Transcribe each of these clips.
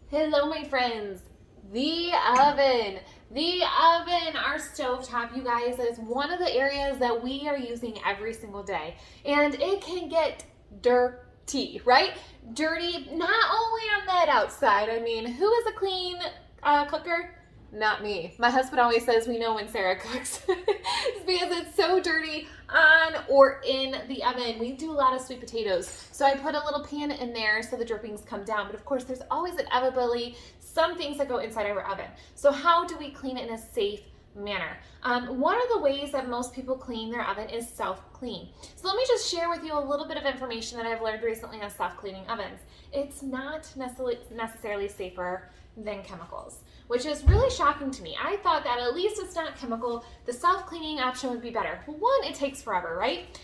Hello, my friends. The oven. The oven, our stovetop, you guys, is one of the areas that we are using every single day. And it can get dirty, right? Dirty, not only on that outside. I mean, who is a clean cooker? Not me. My husband always says we know when Sarah cooks. It's because it's so dirty on or in the oven. We do a lot of sweet potatoes. So I put a little pan in there so the drippings come down. But of course, there's always inevitably some things that go inside our oven. So how do we clean it in a safe manner? One of the ways that most people clean their oven is self-clean. So let me just share with you a little bit of information that I've learned recently on self-cleaning ovens. It's not necessarily safer than chemicals, which is really shocking to me. I thought that at least it's not chemical, the self-cleaning option would be better. Well, one, it takes forever, right?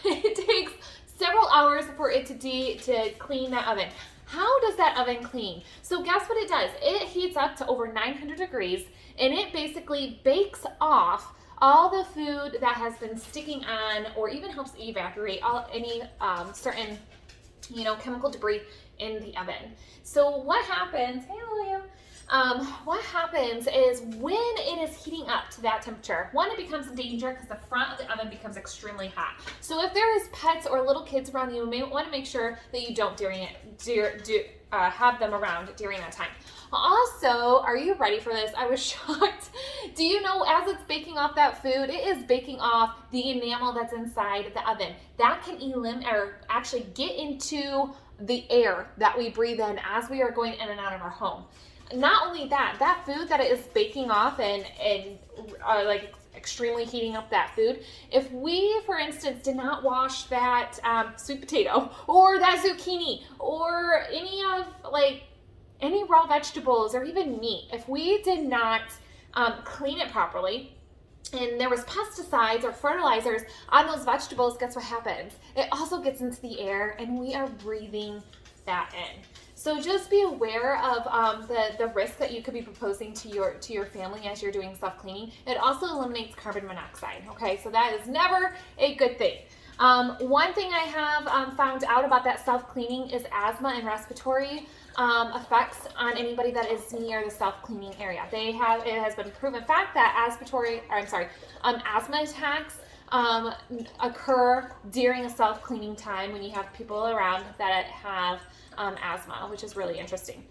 It takes several hours for it to clean that oven. How does that oven clean? So guess what it does? It heats up to over 900 degrees and it basically bakes off all the food that has been sticking on, or even helps evaporate any certain chemical debris in the oven. So what happens, hey Lilia, what happens is when it is heating up to that temperature, one, it becomes a danger because the front of the oven becomes extremely hot. So if there is pets or little kids around you may want to make sure that you don't have them around during that time. Also, are you ready for this? I was shocked. Do you know, as it's baking off that food, it is baking off the enamel that's inside the oven. That can eliminate or actually get into the air that we breathe in as we are going in and out of our home. Not only that, that food that it is baking off and like extremely heating up that food, if we, for instance, did not wash that sweet potato or that zucchini or any raw vegetables or even meat, if we did not clean it properly, and there was pesticides or fertilizers on those vegetables, guess what happens? It also gets into the air and we are breathing that in. So just be aware of the risk that you could be proposing to your family as you're doing self-cleaning. It also eliminates carbon monoxide, okay? So that is never a good thing. One thing I have found out about that self-cleaning is asthma and respiratory effects on anybody that is near the self-cleaning area. It has been proven fact that asthma attacks occur during a self-cleaning time when you have people around that have asthma, which is really interesting.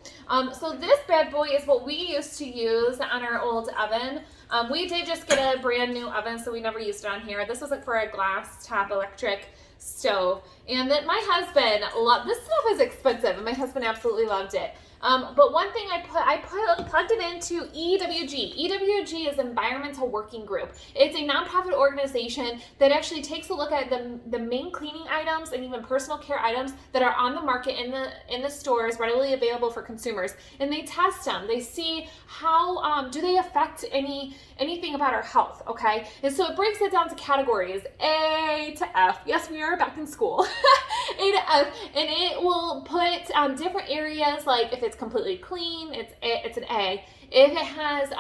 So this bad boy is what we used to use on our old oven. We did just get a brand new oven, so we never used it on here. This was for a glass top electric stove, and that my husband loved. This stuff is expensive, and my husband absolutely loved it. But one thing I plugged it into EWG. EWG is Environmental Working Group. It's a nonprofit organization that actually takes a look at the main cleaning items and even personal care items that are on the market in the stores readily available for consumers, and they test them. They see how do they affect anything about our health, okay? And so it breaks it down to categories, A to F. Yes, we are back in school. A to F, and it will put different areas, like if it's completely clean, it's an A. If it has,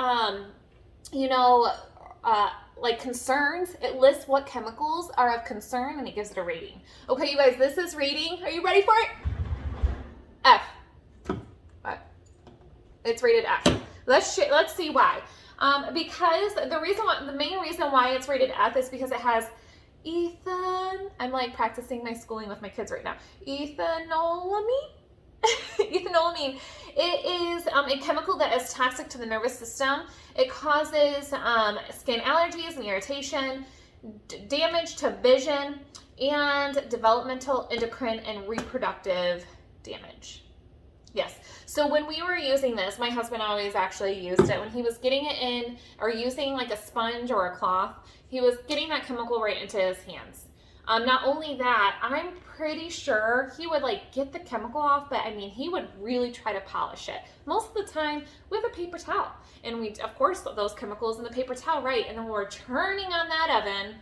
like concerns, it lists what chemicals are of concern and it gives it a rating. Okay, you guys, this is rating. Are you ready for it? F. What? It's rated F. Let's see why. Because the main reason why it's rated F is because it has I'm like practicing my schooling with my kids right now. Ethanolamine. Ethanolamine. It is a chemical that is toxic to the nervous system. It causes skin allergies and irritation, damage to vision, and developmental, endocrine, and reproductive damage. Yes. So when we were using this, my husband always actually used it. When he was getting it in or using like a sponge or a cloth, he was getting that chemical right into his hands. Not only that, I'm pretty sure he would like get the chemical off, but I mean, he would really try to polish it. Most of the time with a paper towel. And we, of course, those chemicals in the paper towel, right? And then when we're turning on that oven,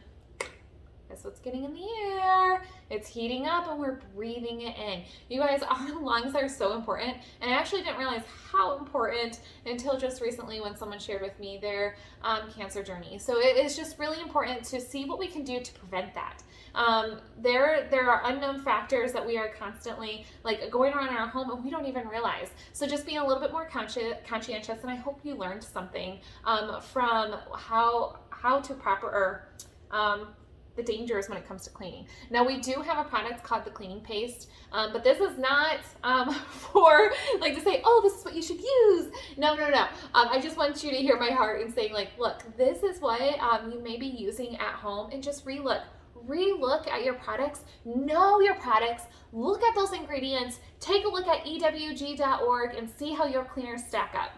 guess what's getting in the air? It's heating up and we're breathing it in. You guys, our lungs are so important, and I actually didn't realize how important until just recently when someone shared with me their cancer journey. So it is just really important to see what we can do to prevent that. There are unknown factors that we are constantly like going around in our home and we don't even realize. So just being a little bit more conscientious, and I hope you learned something from how to the dangers when it comes to cleaning. Now we do have a product called the cleaning paste, but this is not for like to say, oh, this is what you should use. No. I just want you to hear my heart and saying like, look, this is what you may be using at home, and just relook at your products, know your products, look at those ingredients, take a look at ewg.org and see how your cleaners stack up.